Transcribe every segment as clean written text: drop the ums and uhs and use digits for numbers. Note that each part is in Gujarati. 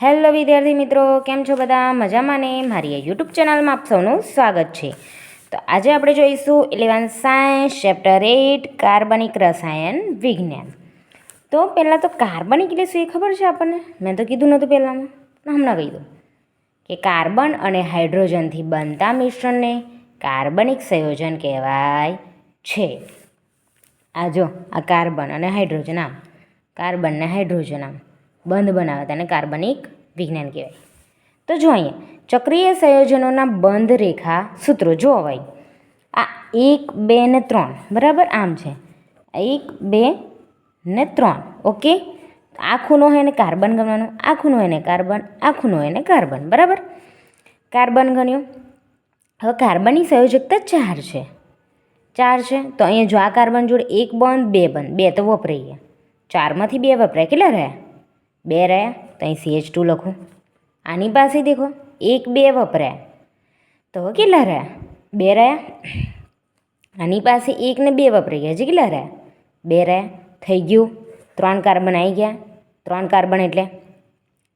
હેલો વિદ્યાર્થી મિત્રો, કેમ છો બધા? મજામાં ને? મારી યુટ્યુબ ચેનલમાં આપ સૌનું સ્વાગત છે. તો આજે આપણે જોઈશું 11th સાયન્સ ચેપ્ટર 8 કાર્બનિક રસાયણ વિજ્ઞાન. તો પહેલાં તો કાર્બનિક એટલે શું એ ખબર છે આપણને? મેં તો કીધું નહોતું પહેલાંમાં, પણ હમણાં કહી દઉં કે કાર્બન અને હાઇડ્રોજનથી બનતા મિશ્રણને કાર્બનિક સંયોજન કહેવાય છે. આ જો આ કાર્બન અને હાઇડ્રોજન, આમ કાર્બન ને હાઇડ્રોજન આમ બંધ બનાવે તેને કાર્બનિક વિજ્ઞાન કહેવાય. તો જો અહીંયા ચક્રીય સંયોજનોના બંધ રેખા સૂત્રો જોવા હોય, આ 1, 2 ને 3 બરાબર આમ છે, 1, 2 ને 3. ઓકે, આ ખૂણો હોય ને કાર્બન ગણવાનું, આ ખૂણો હોય ને કાર્બન, આ ખૂણો હોય ને કાર્બન. બરાબર, કાર્બન ગણ્યો. હવે કાર્બનની સંયોજકતા 4 છે, 4 છે. તો અહીંયા જો આ કાર્બન જોડે 1 બંધ 2 બંધ, 2 તો વપરાઈ ગયા, 4માંથી 2 વપરાય, કેટલા રહ્યા? 2 રહ્યા. તો અહીં CH2 લખું. આની પાસે દેખો 1 2 વપરાયા, તો કેટલા રહ્યા? 2 રહ્યા. આની પાસે 1 ને 2 વપરાઈ ગયા, હજી કેટલા રહ્યા? 2 રહ્યા. થઈ ગયું. 3 કાર્બન આવી ગયા. 3 કાર્બન એટલે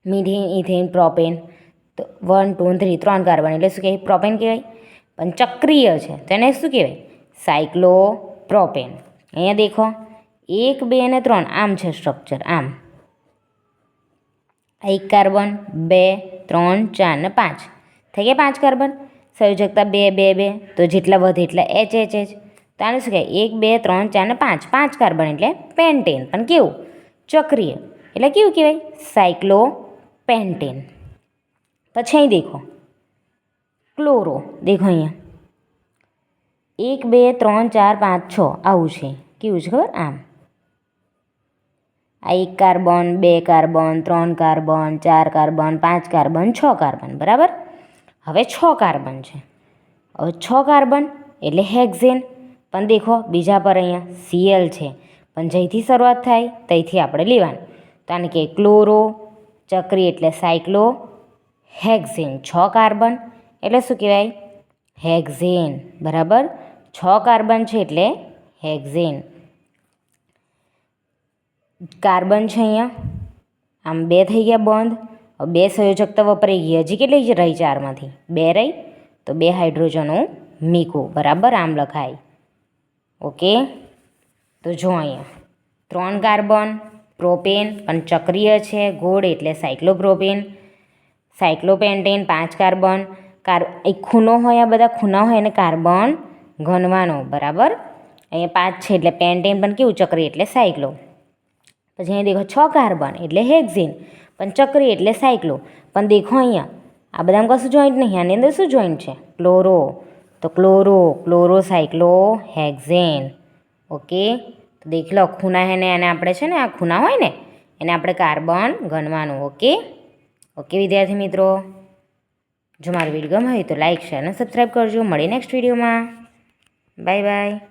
મિથેન, ઇથેન, પ્રોપેન. તો 1 2 3 3 કાર્બન એટલે શું કહેવાય? પ્રોપેન કહેવાય. પણ ચક્રીય છે તો એને શું કહેવાય? સાયક્લોપ્રોપેન. અહીંયા દેખો 1 2 અને 3 આમ છે સ્ટ્રક્ચર, આમ 1 કાર્બન 2 3 4 ને 5 થઈ ગયા 5 કાર્બન. સંયોજકતા 2 2 2, તો જેટલા વધે એટલા H H H. તો આને શું કહેવાય? 1 2 3 4 ને 5, 5 કાર્બન એટલે પેન્ટેન. પણ કેવું? ચક્રીય. એટલે કેવું કહેવાય? સાયક્લોપેન્ટેન. પછી અહીં દેખો ક્લોરો, દેખો અહીંયા 1 2 3 4 5 6 આવું છે. કેવું છે ખબર? આમ આ 1 carbon 2 carbon 3 carbon 4 carbon 5 carbon 6 carbon. બરાબર, હવે 6 કાર્બન છે. હવે 6 કાર્બન એટલે હેક્ઝેન. પણ દેખો બીજા પર અહીંયા Cl છે, પણ જઈથી શરૂઆત થાય ત્યાંથી આપણે લેવાનું. તો આને કહે ક્લોરો. ચક્રી એટલે સાયક્લો હેક્ઝેન. 6 કાર્બન એટલે શું કહેવાય? હેક્ઝેન. બરાબર, 6 કાર્બન છે એટલે હેક્ઝેન. કાર્બન છે અહીંયા આમ 2 થઈ ગયા બંધ. 2 સંયોજકતા વપરાઈ ગઈ, હજી કેટલી રહી? 4માંથી 2 રહી, તો 2 હાઇડ્રોજનો મૂકો. બરાબર, આમ લખાય. ઓકે, તો જો અહીંયા 3 કાર્બન પ્રોપેન, પણ ચક્રીય છે, ગોળ એટલે સાયક્લોપ્રોપેન. Cyclopentane 5 carbon. એક ખૂણો હોય, આ બધા ખૂણા હોય અને કાર્બન ગણવાનો. બરાબર, અહીંયા 5 છે એટલે પેન્ટેન, પણ કેવું? ચક્રી એટલે સાયક્લો. પછી અહીં દેખો 6 કાર્બન એટલે હેક્ઝેન, પણ ચક્રી એટલે સાયક્લો. પણ દેખો અહીંયા આ બધામાં કશું જોઈન્ટ નહીં, આની અંદર શું જોઈન્ટ છે? ક્લોરો. તો ક્લોરો, ક્લોરો સાયક્લો હેક્ઝેન. ઓકે, તો દેખ લો ખૂણા હે ને એને આપણે છે ને આ ખૂણા હોય ને એને આપણે કાર્બન ગણવાનું. ઓકે ઓકે વિદ્યાર્થી મિત્રો, જો મારો વિડીયો ગમ્યો હોય તો લાઈક શેર અને સબસ્ક્રાઈબ કરજો. મળીએ નેક્સ્ટ વિડીયોમાં. Bye bye.